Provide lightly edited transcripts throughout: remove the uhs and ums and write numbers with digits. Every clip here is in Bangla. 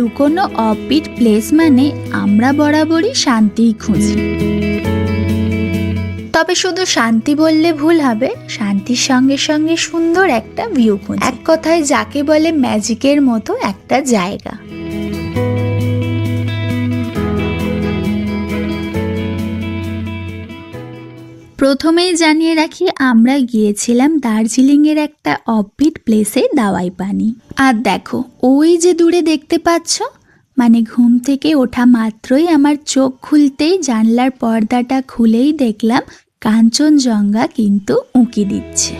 লুকোনো অফবিট প্লেস মানে আমরা বরাবরই শান্তিই খুঁজি। তবে শুধু শান্তি বললে ভুল হবে, শান্তির সঙ্গে সঙ্গে সুন্দর একটা ভিউ খুঁজি। এক কথায় যাকে বলে ম্যাজিকের মতো একটা জায়গা। প্রথমেই জানিয়ে রাখি, আমরা গিয়েছিলাম দার্জিলিংয়ের একটা অফবিট প্লেসে দাওয়াই পানি। আর দেখো ওই যে দূরে দেখতে পাচ্ছ, মানে ঘুম থেকে ওঠা মাত্রই আমার চোখ খুলতেই জানলার পর্দাটা খুলেই দেখলাম কাঞ্চনজঙ্ঘা কিন্তু উঁকি দিচ্ছে।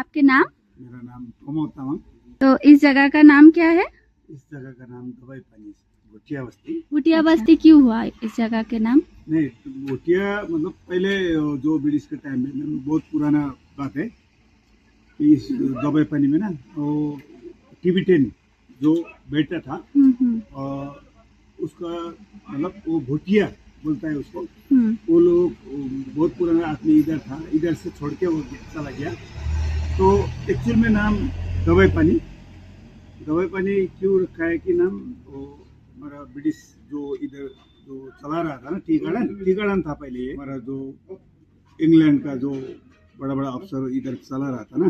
आपके नाम? मेरा नाम प्रमोद तामाङ। तो इस जगह का नाम क्या है? इस जगह का नाम दवाई पानी, भुटिया बस्ती। भुटिया बस्ती क्यों हुआ इस जगह के नाम? नहीं, भुटिया मतलब पहले जो ब्रिटिश के टाइम में, बहुत पुराना बात है। इस दवाई पानी में ना वो टिबेटन जो बेटा था उसका मतलब वो भुटिया बोलता है उसको। वो लोग बहुत पुराना आदमी इधर था, इधर से छोड़ के वो चला गया। तो एक्चुअल में नाम दवाई पानी क्यों रखा है कि नाम वो हमारा ब्रिटिश जो इधर जो चला रहा था ना, टी गार्डन था पहले ये हमारा जो इंग्लैंड का जो बड़ा बड़ा अफसर इधर चला रहा था ना।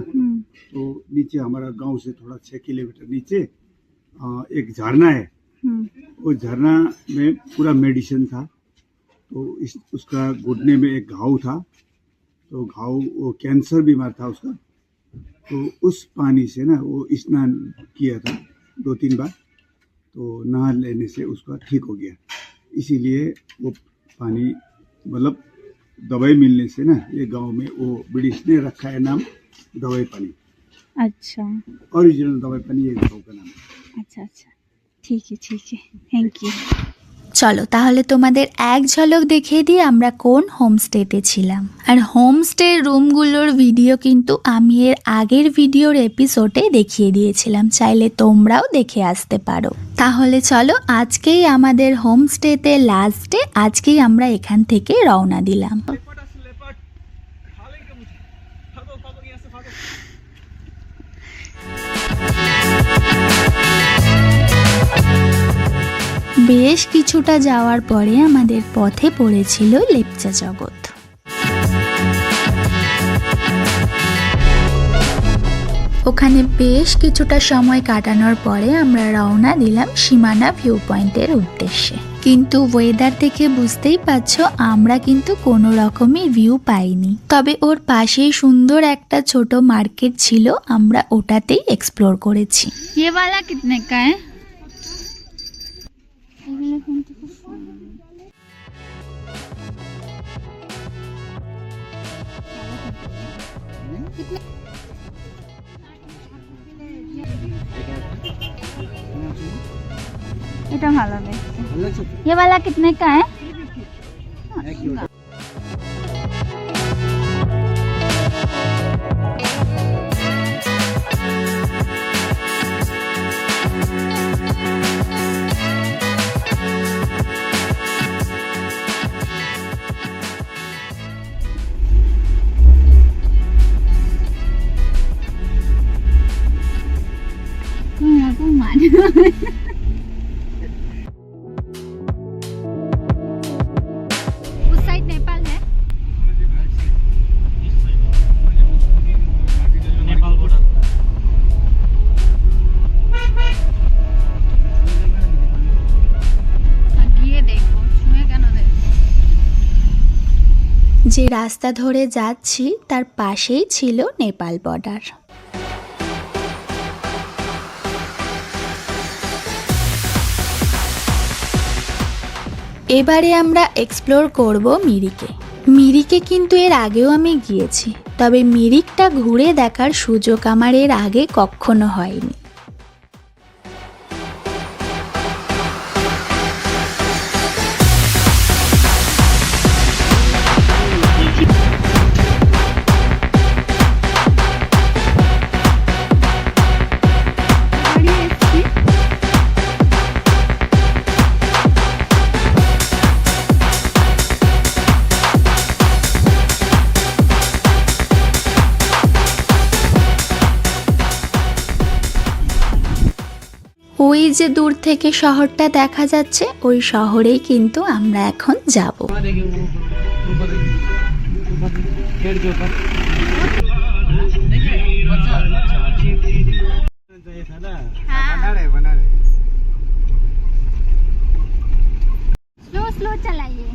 तो नीचे हमारा गांव से थोड़ा 6 किलोमीटर नीचे एक झरना है। वो झरना में पूरा मेडिसिन था। तो उसका घुटने में एक घाव था, तो घाव वो कैंसर बीमार था उसका। तो उस पानी से ना वो स्नान किया था 2-3 बार, तो नहा लेने से उसका ठीक हो गया। इसीलिए वो पानी मतलब दवाई मिलने से ना ये गांव में वो ब्रिटिश ने रखा है नाम दवाई पानी। अच्छा, ओरिजिनल दवाई पानी ये गांव का नाम है। अच्छा अच्छा, ठीक है थैंक यू। চলো তাহলে তোমাদের এক ঝলক দেখিয়ে দিই আমরা কোন হোমস্টেতে ছিলাম। আর হোমস্টের রুমগুলোর ভিডিও কিন্তু আমি এর আগের ভিডিওর এপিসোডে দেখিয়ে দিয়েছিলাম, চাইলে তোমরাও দেখে আসতে পারো। তাহলে চলো আজকেই আমাদের হোমস্টেতে লাস্ট ডে, আজকেই আমরা এখান থেকে রওনা দিলাম। বেশ কিছুটা যাওয়ার পরে আমাদের পথে পড়েছিল লেপচা জগৎ। ওখানে বেশ কিছুটা সময় কাটানোর পরে আমরা রওনা দিলাম সীমানা ভিউ পয়েন্টের উদ্দেশ্যে। কিন্তু ওয়েদার দেখে বুঝতেই পারছো আমরা কিন্তু কোনো রকমই ভিউ পাইনি। তবে ওর পাশেই সুন্দর একটা ছোট মার্কেট ছিল, আমরা ওটাতেই এক্সপ্লোর করেছি। ये वाला कितने का है? এটা ভালো লাগছে। ये वाला कितने का है? उस साइड नेपाल है। नेपाल बॉर्डर। গিয়ে দেখবো, শুনে কেন দেখবো। যে রাস্তা ধরে যাচ্ছি তার পাশেই ছিল নেপাল বর্ডার। এবারে আমরা এক্সপ্লোর করব মিরিকে। মিরিকে কিন্তু এর আগেও আমি গিয়েছি, তবে মিরিকটা ঘুরে দেখার সুযোগ আমার এর আগে কখনো হয়নি। ওই যে দূর থেকে শহরটা দেখা যাচ্ছে, ওই শহরেই কিন্তু আমরা এখন যাব। स्लो स्लो चलाइए।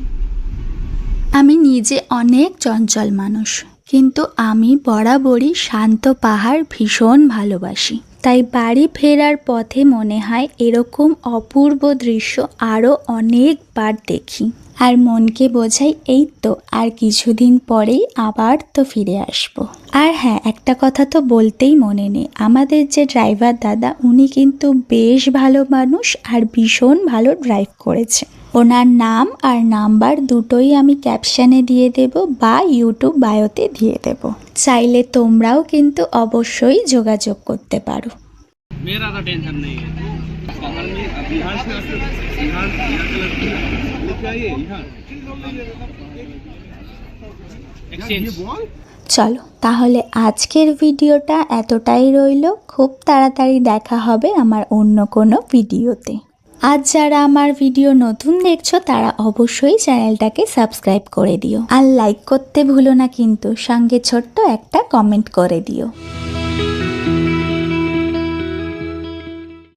আমি নিজে অনেক চঞ্চল মানুষ, কিন্তু আমি বরাবরই শান্ত পাহাড় ভীষণ ভালোবাসি। তাই বাড়ি ফেরার পথে মনে হয় এরকম অপূর্ব দৃশ্য আরও অনেকবার দেখি, আর মনকে বোঝাই এই তো আর কিছুদিন পরেই আবার তো ফিরে আসব। আর হ্যাঁ, একটা কথা তো বলতেই মনে নেই, আমাদের যে ড্রাইভার দাদা উনি কিন্তু বেশ ভালো মানুষ আর ভীষণ ভালো ড্রাইভ করেছে। ওনার নাম আর নাম্বার দুটোই আমি ক্যাপশনে দিয়ে দেব বা ইউটিউব বায়োতে দিয়ে দেব, চাইলে তোমরাও কিন্তু অবশ্যই যোগাযোগ করতে পারো। मेरा तो टेंशन नहीं है। बाहर में बिहार से आते बिहार लेके आइए यहाँ एक्सचेंज। চলো তাহলে আজকের ভিডিওটা এতটাই রইল, খুব তাড়াতাড়ি দেখা হবে আমার অন্য কোনো ভিডিওতে। আজ যারা আমার ভিডিও নতুন দেখছো তারা অবশ্যই চ্যানেলটাকে সাবস্ক্রাইব করে দিও, আর লাইক করতে ভুলো না কিন্তু, সঙ্গে ছোট্ট একটা কমেন্ট করে দিও।